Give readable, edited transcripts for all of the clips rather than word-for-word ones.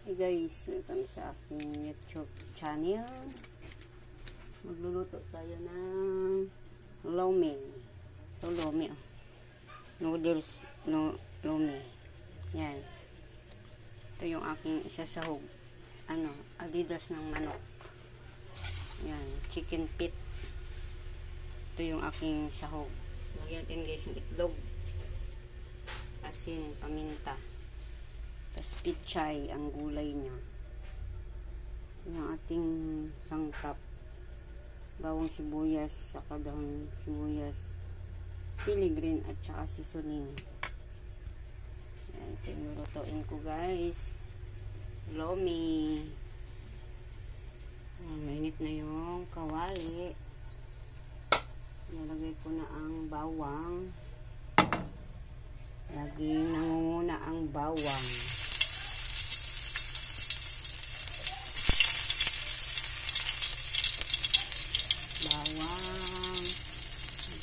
Hey guys, welcome sa aking YouTube channel. Magluluto tayo ng lomi. Ito lomi. Noodles lomi. Yan. Ito yung aking isasahog. Adidas ng manok. Yan, chicken pit. Ito yung aking sahog. Lagyan natin guys ng itlog, asin, paminta. Tapos pichay, ang gulay niya. Yung ating sangkap. Bawang sibuyas, saka dahon sibuyas, sili green, at saka seasoning. Yan, ito yung lutuin ko guys. Lomi. Mainit na yung kawali. Nalagay ko na ang bawang. Laging nangunguna ang bawang.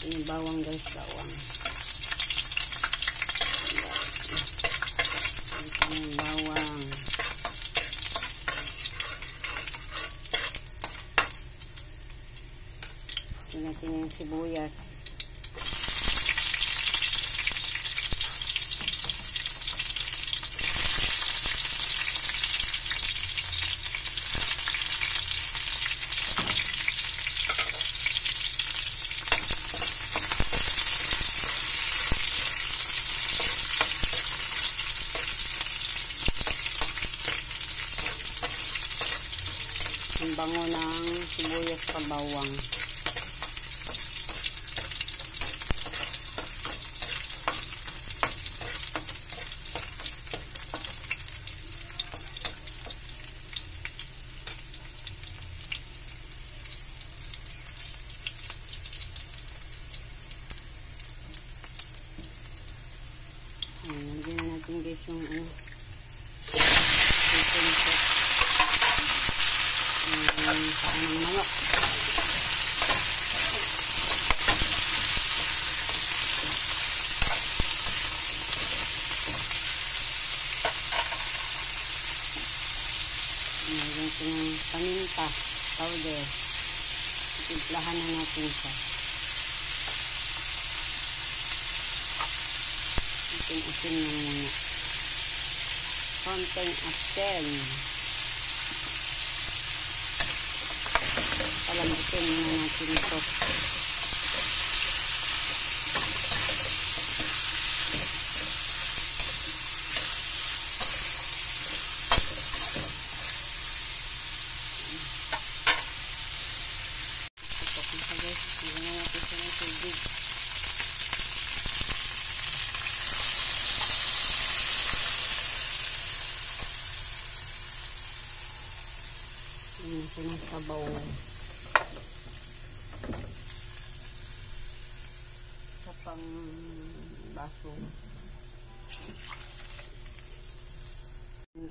Ito yung bawang guys, bawang. Ito yung bawang. Ito natin yung sibuyas. Ang bango ng sibuyas sa bawang. Lagyan na natin guys yung paan ng manok. Lagyan ko ng paminta powder. Timplahan na natin siya. Asin na muna. Konting asin. Palambutin muna natin ito. Ito kung sa guys, hindi na natin sa ng tubig. Ito ng sabaw. Sa pang baso.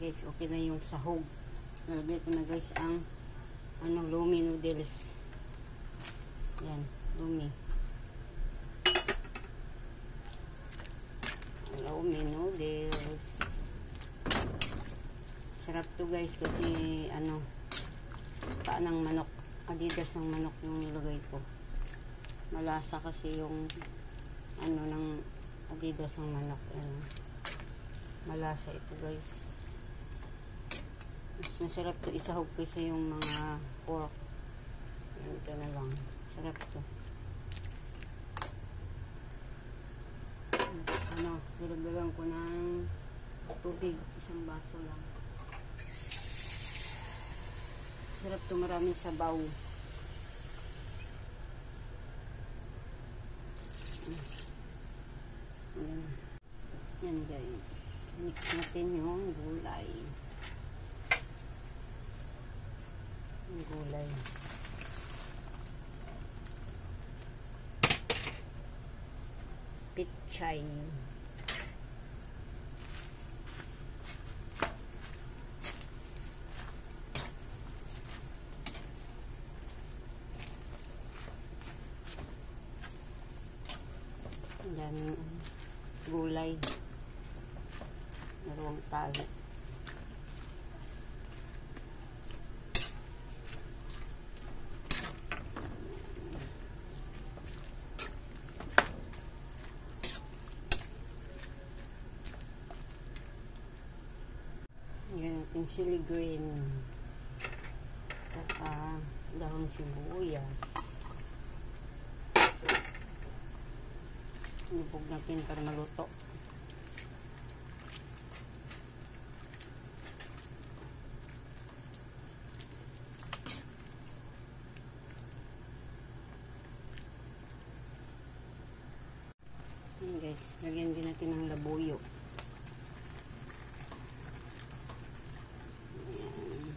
Guys, okay na yung sahog. Nalagay ko na guys ang lomi noodles. Yan, lomi. Lomi noodles. Sarap to guys kasi paan ng manok. Adidas ng manok yung nilagay ko. Malasa kasi yung ng adidas ng manok. Malasa ito guys. Mas masarap to isahog kasi yung mga pork. Ito na lang. Sarap to. Nilagyan ko ng tubig. Isang baso lang. Sarap to, maraming sabaw. Yan guys. Mix natin yung gulay. Yung gulay. Pichay. Ang daming gulay. Dalawang tali. natin chili green. Saka dahon sibuyas. Nibog natin para maluto. Ayan guys, lagyan din natin ng labuyo. Ayan.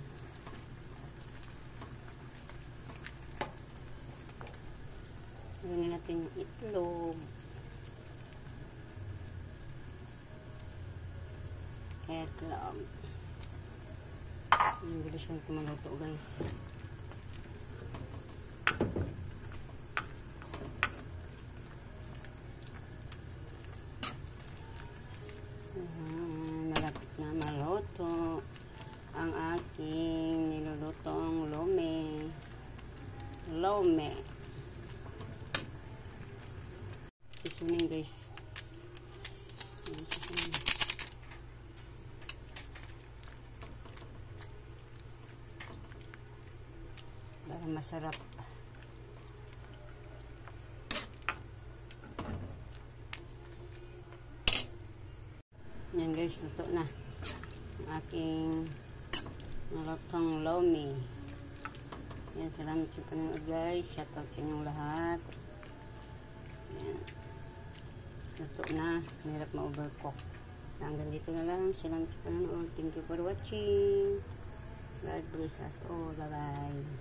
Lagyan natin yung itlog. Itlog. Ang bilis lang kumaluto guys. Malapit na maluto ang aking nilulutong lome. Susunin guys. Susunin. Para masarap. Yan guys, luto na ang aking nalutong lomi. Yan, salamat sa panonood guys. Shoutout sa inyong lahat. Yan. Luto na. Mahirap ma-overcook. Hanggang dito na lang. Salamat sa panonood. Thank you for watching. God bless us all. Bye-bye.